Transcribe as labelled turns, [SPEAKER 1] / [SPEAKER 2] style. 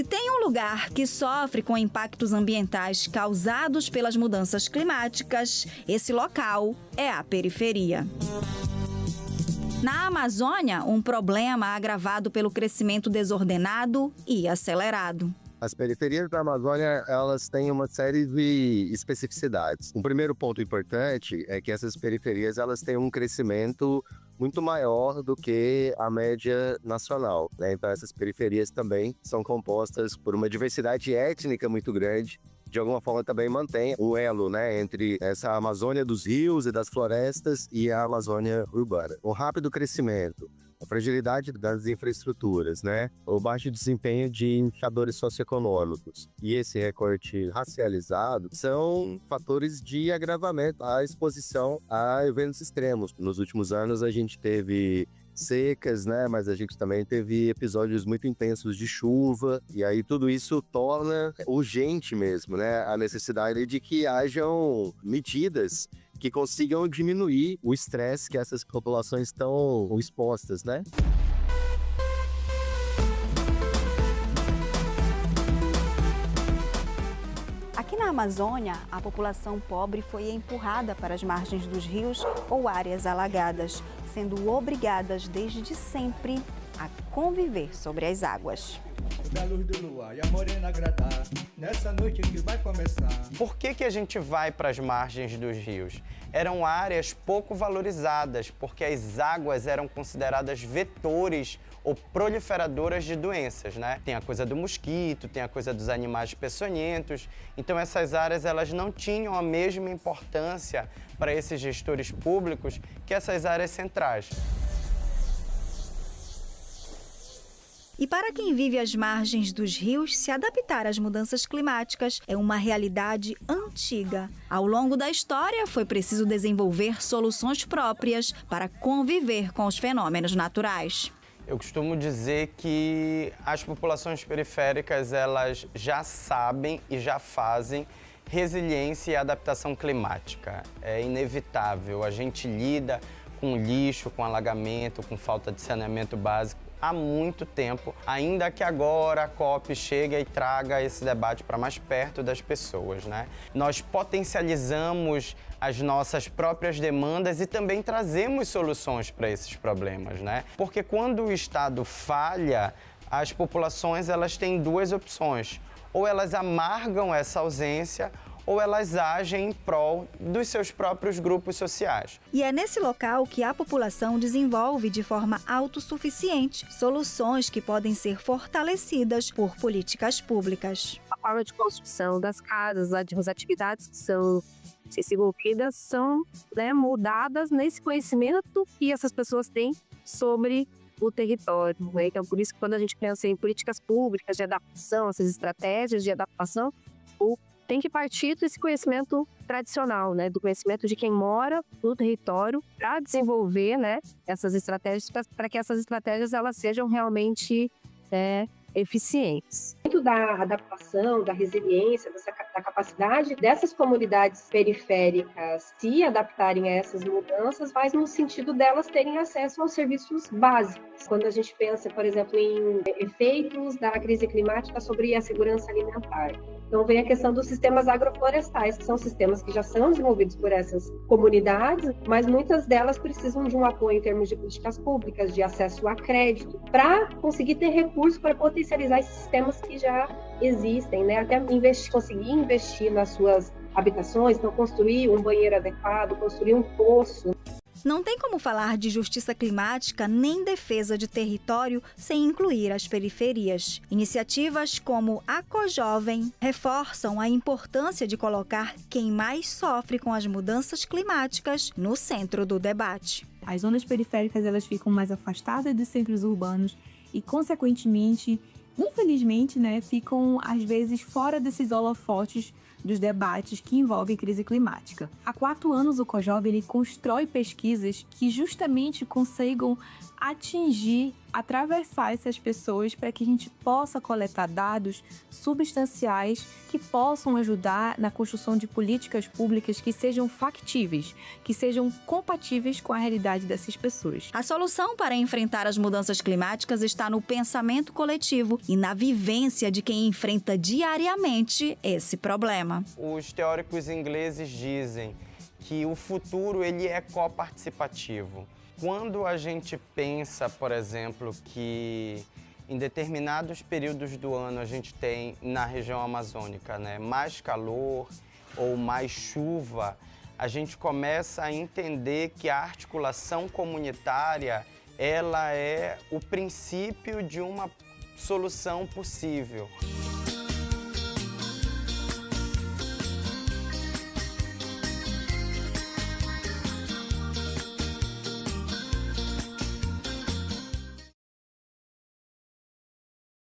[SPEAKER 1] Se tem um lugar que sofre com impactos ambientais causados pelas mudanças climáticas, esse local é a periferia. Na Amazônia, um problema agravado pelo crescimento desordenado e acelerado.
[SPEAKER 2] As periferias da Amazônia, elas têm uma série de especificidades. Um primeiro ponto importante é que essas periferias, elas têm um crescimento muito maior do que a média nacional, né? Então, essas periferias também são compostas por uma diversidade étnica muito grande. De alguma forma também mantém o elo, né, entre essa Amazônia dos rios e das florestas e a Amazônia urbana. O rápido crescimento, a fragilidade das infraestruturas, né, o baixo desempenho de indicadores socioeconômicos e esse recorte racializado são fatores de agravamento à exposição a eventos extremos. Nos últimos anos a gente teve secas, né? Mas a gente também teve episódios muito intensos de chuva, e aí tudo isso torna urgente mesmo, né? A necessidade de que hajam medidas que consigam diminuir o estresse que essas populações estão expostas, né?
[SPEAKER 3] Aqui na Amazônia, a população pobre foi empurrada para as margens dos rios ou áreas alagadas, sendo obrigadas desde sempre a conviver sobre as águas.
[SPEAKER 4] Da luz do luar e a morena agradar, nessa noite que vai começar.
[SPEAKER 5] Por que a gente vai para as margens dos rios? Eram áreas pouco valorizadas, porque as águas eram consideradas vetores ou proliferadoras de doenças, né? Tem a coisa do mosquito, tem a coisa dos animais peçonhentos. Então essas áreas elas não tinham a mesma importância para esses gestores públicos que essas áreas centrais.
[SPEAKER 1] E para quem vive às margens dos rios, se adaptar às mudanças climáticas é uma realidade antiga. Ao longo da história, foi preciso desenvolver soluções próprias para conviver com os fenômenos naturais.
[SPEAKER 5] Eu costumo dizer que as populações periféricas elas já sabem e já fazem resiliência e adaptação climática. É inevitável, a gente lida com lixo, com alagamento, com falta de saneamento básico há muito tempo, ainda que agora a COP chegue e traga esse debate para mais perto das pessoas, né? Nós potencializamos as nossas próprias demandas e também trazemos soluções para esses problemas, né? Porque quando o Estado falha, as populações elas têm duas opções: ou elas amargam essa ausência, ou elas agem em prol dos seus próprios grupos sociais.
[SPEAKER 1] E é nesse local que a população desenvolve de forma autossuficiente soluções que podem ser fortalecidas por políticas públicas.
[SPEAKER 6] A forma de construção das casas, as atividades que são desenvolvidas são, né, moldadas nesse conhecimento que essas pessoas têm sobre o território, né? Então, por isso que quando a gente pensa em políticas públicas de adaptação, essas estratégias de adaptação, tem que partir desse conhecimento tradicional, né, do conhecimento de quem mora no território, para desenvolver, né, essas estratégias, para que essas estratégias elas sejam realmente eficientes.
[SPEAKER 7] Muito da adaptação, da resiliência, da capacidade dessas comunidades periféricas se adaptarem a essas mudanças, mas no sentido delas terem acesso aos serviços básicos. Quando a gente pensa, por exemplo, em efeitos da crise climática sobre a segurança alimentar. Então vem a questão dos sistemas agroflorestais, que são sistemas que já são desenvolvidos por essas comunidades, mas muitas delas precisam de um apoio em termos de políticas públicas, de acesso a crédito, para conseguir ter recursos para potencializar esses sistemas que já existem, né? Até conseguir investir nas suas habitações, então construir um banheiro adequado, construir um poço.
[SPEAKER 1] Não tem como falar de justiça climática nem defesa de território sem incluir as periferias. Iniciativas como a Cojovem reforçam a importância de colocar quem mais sofre com as mudanças climáticas no centro do debate.
[SPEAKER 8] As zonas periféricas elas ficam mais afastadas dos centros urbanos e, consequentemente, infelizmente, né, ficam às vezes fora desses holofotes dos debates que envolvem crise climática. Há 4 anos o Cojovem ele constrói pesquisas que justamente consigam atingir atravessar essas pessoas para que a gente possa coletar dados substanciais que possam ajudar na construção de políticas públicas que sejam factíveis, que sejam compatíveis com a realidade dessas pessoas.
[SPEAKER 1] A solução para enfrentar as mudanças climáticas está no pensamento coletivo e na vivência de quem enfrenta diariamente esse problema.
[SPEAKER 5] Os teóricos ingleses dizem que o futuro ele é coparticipativo. Quando a gente pensa, por exemplo, que em determinados períodos do ano a gente tem na região amazônica, né, mais calor ou mais chuva, a gente começa a entender que a articulação comunitária ela é o princípio de uma solução possível.